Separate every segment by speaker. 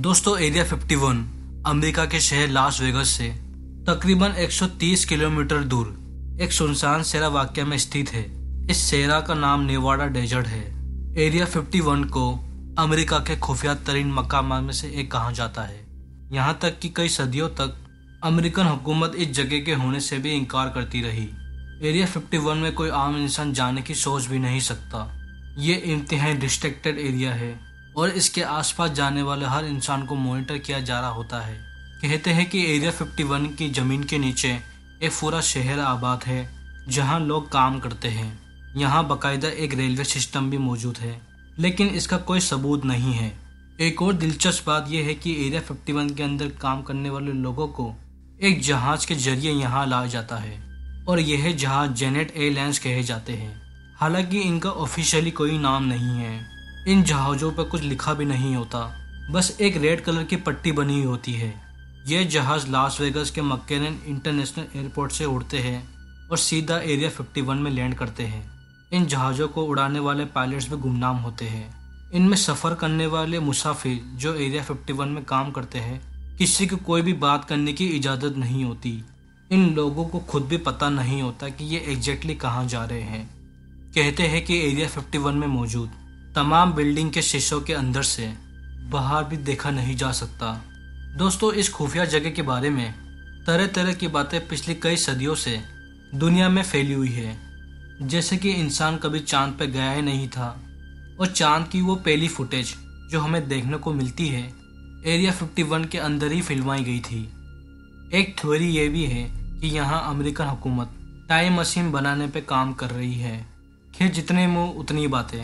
Speaker 1: दोस्तों, area 51 America के शहर लास वेगास से तकरीबन 130 किलोमीटर दूर एक सुनसान सेरा वाक़या में स्थित है। इस सेरा का नाम नेवाडा डेजर्ट है। एरिया 51 को अमेरिका के खुफिया तरीन मकामात में से एक कहा जाता है। यहाँ तक कि कई सदियों तक अमेरिकन हुकूमत इस जगह के होने से भी इनकार करती रही। एरिया 51 में कोई आम इंसान जाने की सोच भी नहीं सकता। ये इंतहाई रिस्ट्रिक्टेड एरिया है और इसके आसपास जाने वाले हर इंसान को मॉनिटर किया जा रहा होता है। कहते हैं कि एरिया 51 की ज़मीन के नीचे एक पूरा शहर आबाद है जहां लोग काम करते हैं। यहां बाकायदा एक रेलवे सिस्टम भी मौजूद है, लेकिन इसका कोई सबूत नहीं है। एक और दिलचस्प बात यह है कि एरिया 51 के अंदर काम करने वाले लोगों को एक जहाज के जरिए यहाँ लाया जाता है और यह जहाज जेनेट एयरलाइंस कहे जाते हैं। हालांकि इनका ऑफिशियली कोई नाम नहीं है। इन जहाज़ों पर कुछ लिखा भी नहीं होता, बस एक रेड कलर की पट्टी बनी हुई होती है। ये जहाज़ लास वेगास के मकैरन इंटरनेशनल एयरपोर्ट से उड़ते हैं और सीधा एरिया 51 में लैंड करते हैं। इन जहाज़ों को उड़ाने वाले पायलट्स भी गुमनाम होते हैं। इनमें सफ़र करने वाले मुसाफिर जो एरिया 51 में काम करते हैं, किसी को कोई भी बात करने की इजाज़त नहीं होती। इन लोगों को खुद भी पता नहीं होता कि ये एग्जैक्टली कहाँ जा रहे हैं। कहते हैं कि एरिया 51 में मौजूद तमाम बिल्डिंग के शीशों के अंदर से बाहर भी देखा नहीं जा सकता। दोस्तों, इस खुफिया जगह के बारे में तरह तरह की बातें पिछली कई सदियों से दुनिया में फैली हुई है। जैसे कि इंसान कभी चांद पर गया ही नहीं था और चांद की वो पहली फुटेज जो हमें देखने को मिलती है एरिया 51 के अंदर ही फिल्माई गई थी। एक थ्योरी ये भी है कि यहाँ अमेरिकन हुकूमत टाइम मशीन बनाने पे काम कर रही है। खैर, जितने मुँह उतनी बातें।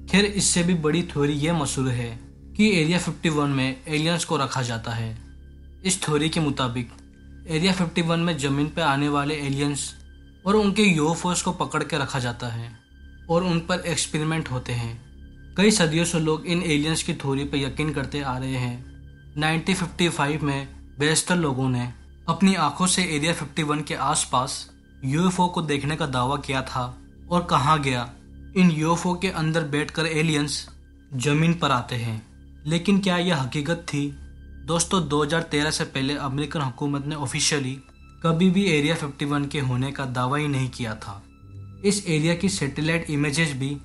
Speaker 1: खैर, इससे भी बड़ी थ्योरी ये मशहूर है कि एरिया 51 में एलियंस को रखा जाता है। इस थ्योरी के मुताबिक एरिया 51 में ज़मीन पर आने वाले एलियंस और उनके यूएफओस को पकड़ के रखा जाता है और उन पर एक्सपेरिमेंट होते हैं। कई सदियों से लोग इन एलियंस की थ्योरी पर यकीन करते आ रहे हैं। 1955 में बेशतर लोगों ने अपनी आंखों से एरिया 51 के आसपास यूएफओ को देखने का दावा किया था और कहा गया इन यूएफओ के अंदर बैठकर एलियंस जमीन पर आते हैं। लेकिन क्या यह हकीकत थी? दोस्तों, 2013 से पहले अमेरिकन हुकूमत ने ऑफिशियली कभी भी एरिया 51 के होने का दावा ही नहीं किया था। इस एरिया की सैटेलाइट इमेजेस भी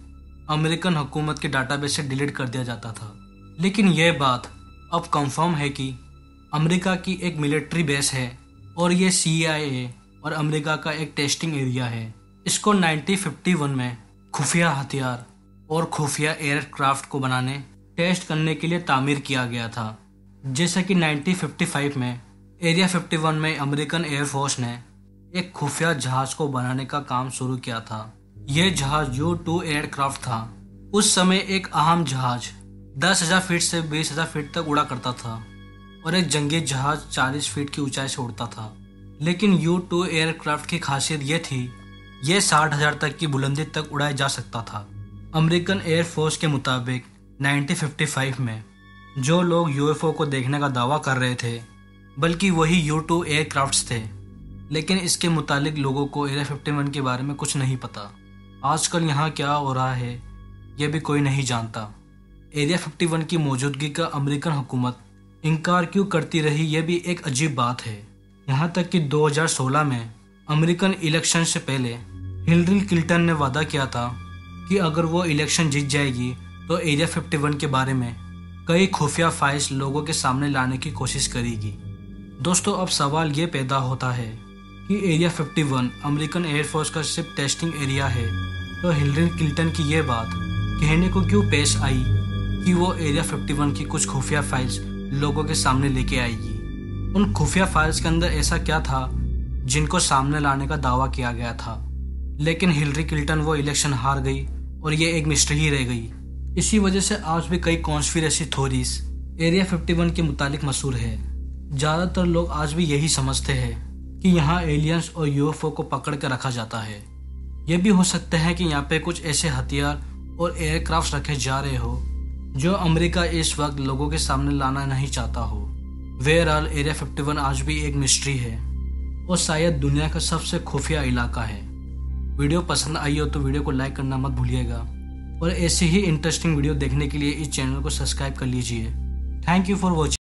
Speaker 1: अमेरिकन हुकूमत के डाटाबेस से डिलीट कर दिया जाता था। लेकिन यह बात अब कंफर्म है कि अमेरिका की एक मिलिट्री बेस है और ये CIA और अमेरिका का एक टेस्टिंग एरिया है। इसको 1951 में खुफिया हथियार और खुफिया एयरक्राफ्ट को बनाने टेस्ट करने के लिए तामीर किया गया था। जैसा कि 1955 में एरिया 51 में अमेरिकन एयरफोर्स ने एक खुफिया जहाज को बनाने का काम शुरू किया था। यह जहाज U-2 एयरक्राफ्ट था। उस समय एक आम जहाज 10,000 फीट से 20,000 फीट तक उड़ा करता था और एक जंगी जहाज 40 फीट की ऊंचाई से उड़ता था। लेकिन U-2 एयरक्राफ्ट की खासियत यह थी यह 60,000 तक की बुलंदी तक उड़ाया जा सकता था। अमेरिकन एयरफोर्स के मुताबिक 1955 में जो लोग यूएफओ को देखने का दावा कर रहे थे बल्कि वही U-2 एयरक्राफ्ट्स थे। लेकिन इसके मुतालिक लोगों को एरिया 51 के बारे में कुछ नहीं पता। आजकल यहाँ क्या हो रहा है यह भी कोई नहीं जानता। एरिया 51 की मौजूदगी का अमेरिकन हुकूमत इनकार क्यों करती रही यह भी एक अजीब बात है। यहाँ तक कि 2016 में अमेरिकन इलेक्शन से पहले हिलरी क्लिंटन ने वादा किया था कि अगर वो इलेक्शन जीत जाएगी तो एरिया 51 के बारे में कई खुफिया फाइल्स लोगों के सामने लाने की कोशिश करेगी। दोस्तों, अब सवाल ये पैदा होता है कि एरिया 51 अमेरिकन एयरफोर्स का सिर्फ टेस्टिंग एरिया है, तो हिलरी क्लिंटन की ये बात कहने को क्यों पेश आई कि वो एरिया 51 की कुछ खुफिया फाइल्स लोगों के सामने लेके आएगी? उन खुफिया फाइल्स के अंदर ऐसा क्या था जिनको सामने लाने का दावा किया गया था? लेकिन हिलरी क्लिंटन वो इलेक्शन हार गई और ये एक मिस्ट्री ही रह गई। इसी वजह से आज भी कई कॉन्स्पिरेसी थ्योरीज एरिया 51 के मुतालिक मशहूर है। ज़्यादातर लोग आज भी यही समझते हैं कि यहाँ एलियंस और यूएफओ को पकड़ कर रखा जाता है। यह भी हो सकता है कि यहाँ पे कुछ ऐसे हथियार और एयरक्राफ्ट रखे जा रहे हो जो अमेरिका इस वक्त लोगों के सामने लाना नहीं चाहता हो। बहरहाल, एरिया 51 आज भी एक मिस्ट्री है और शायद दुनिया का सबसे खुफिया इलाका है। वीडियो पसंद आई हो तो वीडियो को लाइक करना मत भूलिएगा और ऐसे ही इंटरेस्टिंग वीडियो देखने के लिए इस चैनल को सब्सक्राइब कर लीजिए। Thank you for watching.